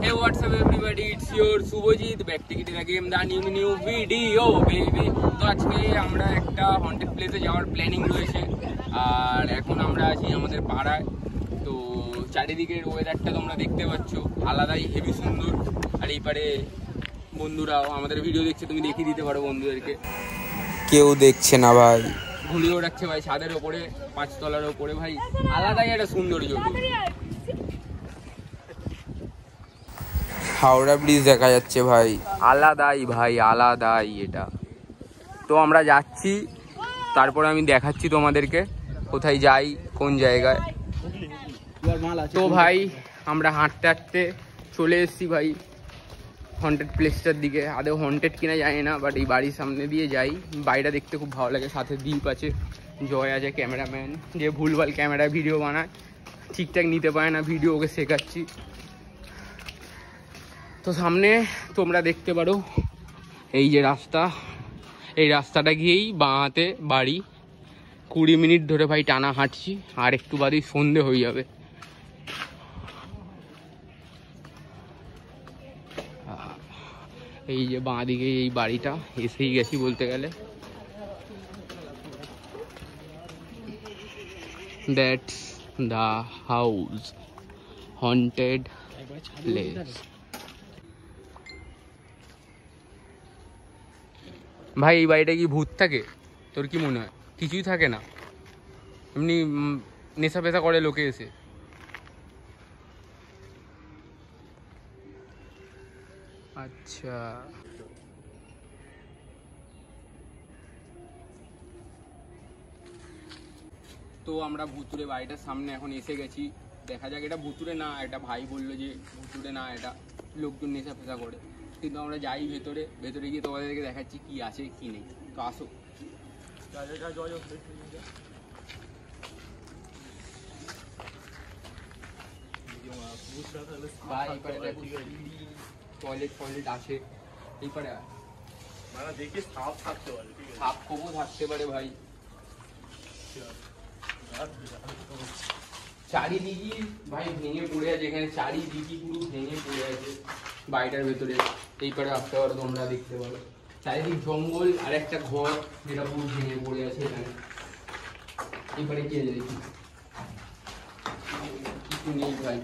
Hey, what's up everybody? It's your Subhajit back to the game the new video baby. তো আজকে আমরা একটা haunted প্লেসে যাওয়ার প্ল্যানিং রয়েছে আর এখন আমরা আছি আমাদের পাড়ায়। তো চারিদিকের ওয়েদারটা তোমরা দেখতে পাচ্ছ, আলাদাই হেভি সুন্দর। আর এই পারে বন্ধুরাও আমাদের ভিডিও দেখছে, তুমি দেখিয়ে দিতে পারো বন্ধুদেরকে। কেউ দেখছে না ভাই, ঘুড়ি ওড়াচ্ছে ভাই ছাদের ওপরে, 5 তলার ওপরে ভাই, আলাদাই একটা সৌন্দর্য। হাওড়া ব্রিজ দেখা যাচ্ছে ভাই, আলাদাই ভাই, আলাদাই এটা। তো আমরা যাচ্ছি, তারপরে আমি দেখাচ্ছি তোমাদেরকে কোথায় যাই, কোন জায়গায়। তো ভাই আমরা হাঁটতে হাঁটতে চলে এসেছি ভাই হন্টেড প্লেসটার দিকে। আদৌ হন্টেড কিনা জানি না, বাট এই বাড়ির সামনে দিয়ে যাই। বাড়িটা দেখতে খুব ভালো লাগে, সাথে দ্বীপ আছে, জয় আছে ক্যামেরাম্যান, যে ভুলভাল ক্যামেরায় ভিডিও বানায়, ঠিকঠাক নিতে পারে না ভিডিও, ওকে শেখাচ্ছি। তো সামনে তোমরা দেখতে পারো এই যে রাস্তা, এই রাস্তাটা গিয়েই বাঁ হাতে বাড়ি। 20 মিনিট ধরে ভাই টানা হাঁটছি, আর একটু বাদেই সন্ধে হয়ে যাবে। এই যে বাঁ দিকে এই বাড়িটা, এসেই গেছি বলতে গেলে। That's the house, haunted place. ভাই এই বাড়িটা কি ভূত থাকে? তোর কি মনে হয়? কিছুই থাকে না, এমনি নেশা পেশা করে লোকে এসে। আচ্ছা, তো আমরা ভুতুরে বাড়িটার সামনে এখন এসে গেছি। দেখা যাক, এটা ভুতুরে না, এটা ভাই বললো যে ভুতুরে না, এটা লোকজন নেশা পেশা করে। কিন্তু আমরা যাই ভেতরে, ভেতরে গিয়ে তোমাদেরকে দেখাচ্ছি কি আছে কি নেই। তো আসো। টয়লেট ফয়লেট আছে এই পারে, সাপ কবু থাকতে পারে ভাই। চারিদিকে ভাই ভেঙে পড়ে আছে, এখানে চারিদিকে পুরো ভেঙে পড়ে আছে বাড়িটার ভেতরে। এই পারে আসতে পারো, তোমরা দেখতে পারো চারিদিক জঙ্গল, আর একটা ঘর যেটা পুরো ভেঙে পড়ে আছে এখানে। এই পারে কি আছে দেখি, কিছু নেই ভাই।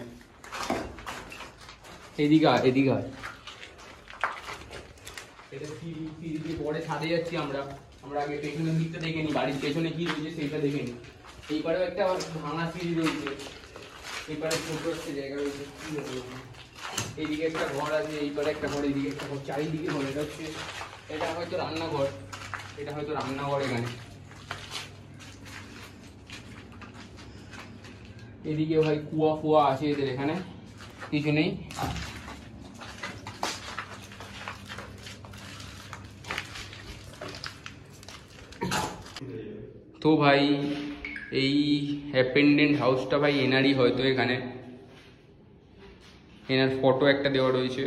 এদিকে এদিকে এটা সিঁড়ি পরে ছাদে যাচ্ছি আমরা। আমরা আগে পেছনের দিকটা দেখে নিই, বাড়ির পেছনে কি রয়েছে সেইটা দেখে নিই। এই পারেও একটা ভাঙা সিঁড়ি রয়েছে, এই পারে ছোট একটা জায়গা রয়েছে। এইদিকে একটা ঘর আছে, এই পারে একটা ঘর, এইদিকে একটা ঘর, চারিদিকে ঘর। এটা হচ্ছে, এটা হয়তো রান্নাঘর, এটা হয়তো রান্নাঘর এখানে। এদিকে ভাই কুয়া ফুয়া আছে এদের, এখানে কিছু নেই। তো ভাই এই অ্যাপেন্ডেন্ট হাউসটা ভাই এনারই হয়তো, এখানে এনার ফটো একটা দেওয়া রয়েছে।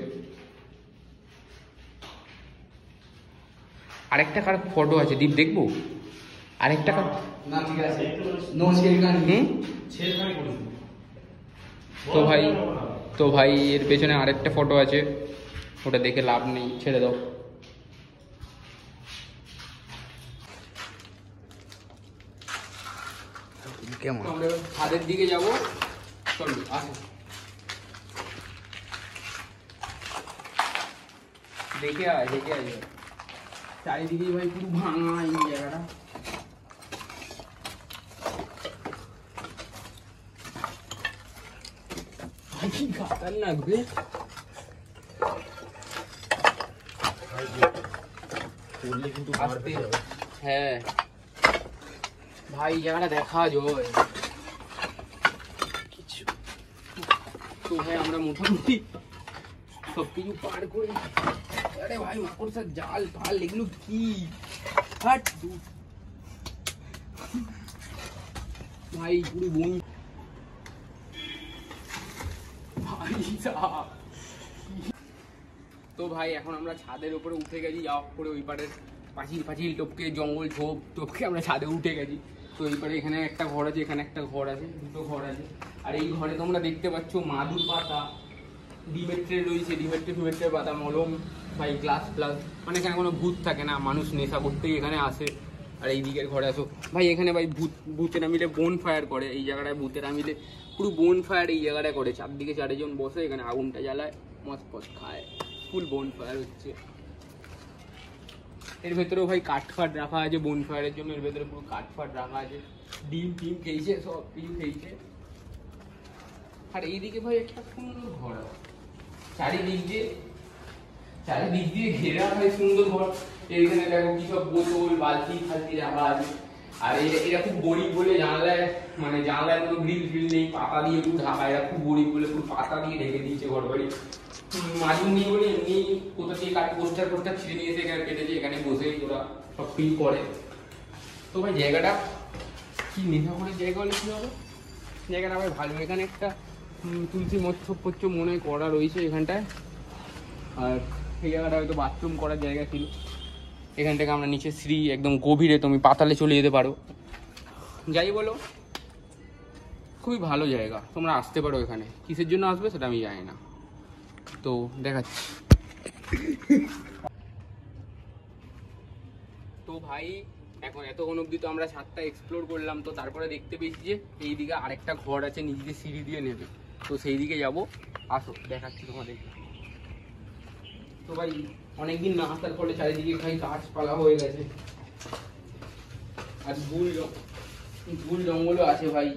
আরেকটা কার ফটো আছে দীপ, দেখবো আরেকটা কার? না ঠিক আছে, নো শেরখান। তো ভাই এর পেছনে আরেকটা ফটো আছে, ওটা দেখে লাভ নেই, ছেড়ে দাও। কেমন আমরা ছাদের দিকে যাবো, চলো আসো। দেখে আয় চারিদিকে ভাই পুরো ভাঙা এই জায়গাটা। কি খাতারনাক বে, হ্যাঁ ভাই জায়গাটা দেখা যায় কিছু। তো ভাই আমরা মোটামুটি সবকিছু পার করি। আরে ভাই মাকড়সার জাল ফাল এগুলো কি, হাট ভাই পুরো বই। তো ভাই এখন আমরা ছাদের উপরে উঠে গেছি, যাওয়া করে ওই পারের পাঁচিল টপকে, জঙ্গল ঝোপ টপকে আমরা ছাদে উঠে গেছি। তো এই পারে এখানে একটা ঘর আছে, এখানে একটা ঘর আছে, দুটো ঘর আছে। আর এই ঘরে তোমরা দেখতে পাচ্ছ মাদুর পাতা, ডিমের ট্রে রয়েছে, ডিমের ট্রে ফিমের ট্রে পাতা, মলম ভাই, গ্লাস প্লাস, মানে এখানে কোনো ভূত থাকে না, মানুষ নেশা করতেই এখানে আসে। আর এই দিকের ঘরে আসো ভাই, এখানে ভাই ভূতেরা মিলে বোন ফায়ার করে, এই জায়গাটায় ভূতেরা মিলে পুরো বোন ফায়ার এই জায়গাটায় করে, চারদিকে চারজন বসে এখানে আগুনটা জ্বালায়, মদ পদ খায়, ফুল বোন ফায়ার হচ্ছে। এর ভেতরেও ভাই কাঠ ফাট রাখা আছে বোন ফায়ারের জন্য, এর ভেতরে পুরো কাঠ ফাট রাখা আছে, ডিম টিম খেয়েছে, সব ডিম খেয়েছে। আর এইদিকে ভাই একটা সুন্দর ঘর আছে, চারিদিক দিয়ে ঘেরা ভাই সুন্দর ঘর। এইখানে দেখো কি সব বোতল বালতি ফালতি রাখা আছে। আর এরা খুব গরিব বলে জানলায়, মানে জানলায় কোনো গ্রিল ফিল নেই, পাতা দিয়ে পুরো ঢাকা, এরা খুব গরিব বলে পুরো পাতা দিয়ে ঢেকে দিয়েছে ঘর বাড়ি। মাঝুর নেই বলে এমনি কোথা থেকে কাঠ পোস্টার ছিঁড়ে নিয়েছে, এখানে কেটেছে, এখানে বসে ওরা সব ফিল করে। তো ভাই জায়গাটা কি নেশা করে জায়গা হলে কি হবে, জায়গাটা ভাই ভালো। এখানে একটা তুলসী মচ্ছ মনে করা রয়েছে এখানটায়। আর এই জায়গাটা হয়তো বাথরুম করার জায়গা ছিল। এখান থেকে আমরা নিচে শ্রী একদম গভীরে, তুমি পাতালে চলে যেতে পারো। যাই বলো, খুবই ভালো জায়গা, তোমরা আসতে পারো এখানে। কিসের জন্য আসবে সেটা আমি জানি না, তো দেখাচ্ছি। তো ভাই এখন এতক্ষণ অবধি তো আমরা ছাদটা এক্সপ্লোর করলাম, তো তারপরে দেখতে পেয়েছি যে এইদিকে আরেকটা ঘর আছে, নিজে সিঁড়ি দিয়ে নেবে, তো সেই দিকে যাবো। আসো দেখাচ্ছি তোমাদের। তো ভাই অনেকদিন না আসার ফলে চারিদিকে ভাই গাছপালা হয়ে গেছে, আর ঝুল জঙ্গলও আছে ভাই।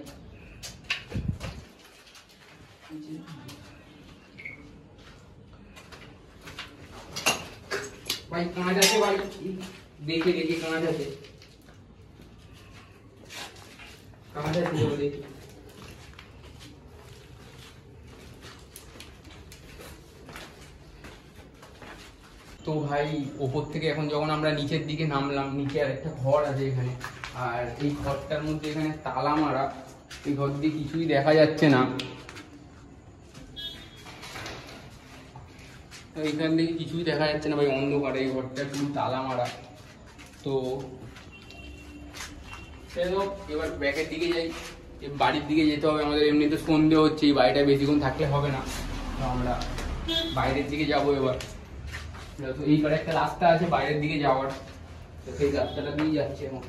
ভাই কাঁচ আছে ভাই, দেখে কাঁচ আছে, দেখি। তো ভাই ওপর থেকে এখন যখন আমরা নিচের দিকে নামলাম, নিচে আর একটা ঘর আছে এখানে, আর এই ঘরটার মধ্যে এখানে তালা মারা, এই ঘর দিয়ে কিছুই দেখা যাচ্ছে না, এইখান থেকে কিছুই দেখা যাচ্ছে না ভাই, অন্ধকার। এই ঘরটা পুরো তালা মারা। তো এবার ব্যাকের দিকে যাই, বাড়ির দিকে যেতে হবে আমাদের। এমনিতে সন্ধে হচ্ছে, এই বাড়িটা বেশিক্ষণ থাকলে হবে না, তো আমরা বাইরের দিকে যাবো এবার। তো এইবার একটা রাস্তা আছে বাইরের দিকে যাওয়ার, তো সেই রাস্তাটা দিয়ে যাচ্ছে এখন।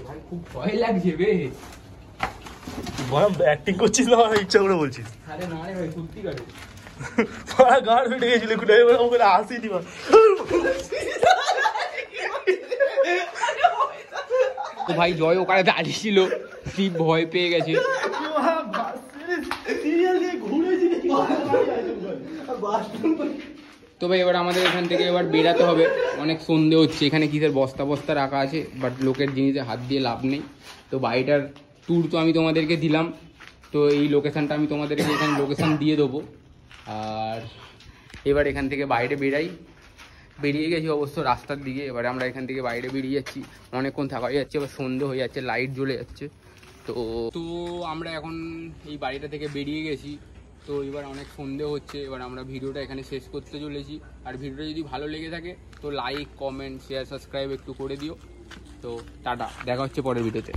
ভাই খুব ভয় লাগছে বে, অ্যাক্টিং করছিস না ইচ্ছা করে বলছিস? আরে না রে ভাই, সত্যি করে গাড় ফেটে গেছিল, আসিনি। তো ভাই জয় ওখানে দাঁড়িয়ে ছিল, তুই ভয় পেয়ে গেছে। তো ভাই এবার আমাদের এখান থেকে এবার বেরাতে হবে, অনেক সন্ধে হচ্ছে। এখানে কিসের বস্তা রাখা আছে, বাট লোকের জিনিসে হাত দিয়ে লাভ নেই। তো বাড়িটার ট্যুর তো আমি তোমাদেরকে দিলাম, তো এই লোকেশানটা আমি তোমাদেরকে এখানে লোকেশান দিয়ে দেবো। আর এবার এখান থেকে বাইরে বেরিয়ে গেছি অবশ্য রাস্তার দিকে। এবারে আমরা এখান থেকে বাইরে বেরিয়ে যাচ্ছি, অনেকক্ষণ থাকা হয়ে যাচ্ছে, এবার সন্ধে হয়ে যাচ্ছে, লাইট জ্বলে যাচ্ছে। তো আমরা এখন এই বাড়িটা থেকে বেরিয়ে গেছি, তো এবার অনেক সন্ধে হচ্ছে। এবার আমরা ভিডিওটা এখানে শেষ করতে চলেছি। আর ভিডিওটা যদি ভালো লেগে থাকে তো লাইক, কমেন্ট, শেয়ার, সাবস্ক্রাইব একটু করে দিও। তো টাটা, দেখা হচ্ছে পরের ভিডিওতে।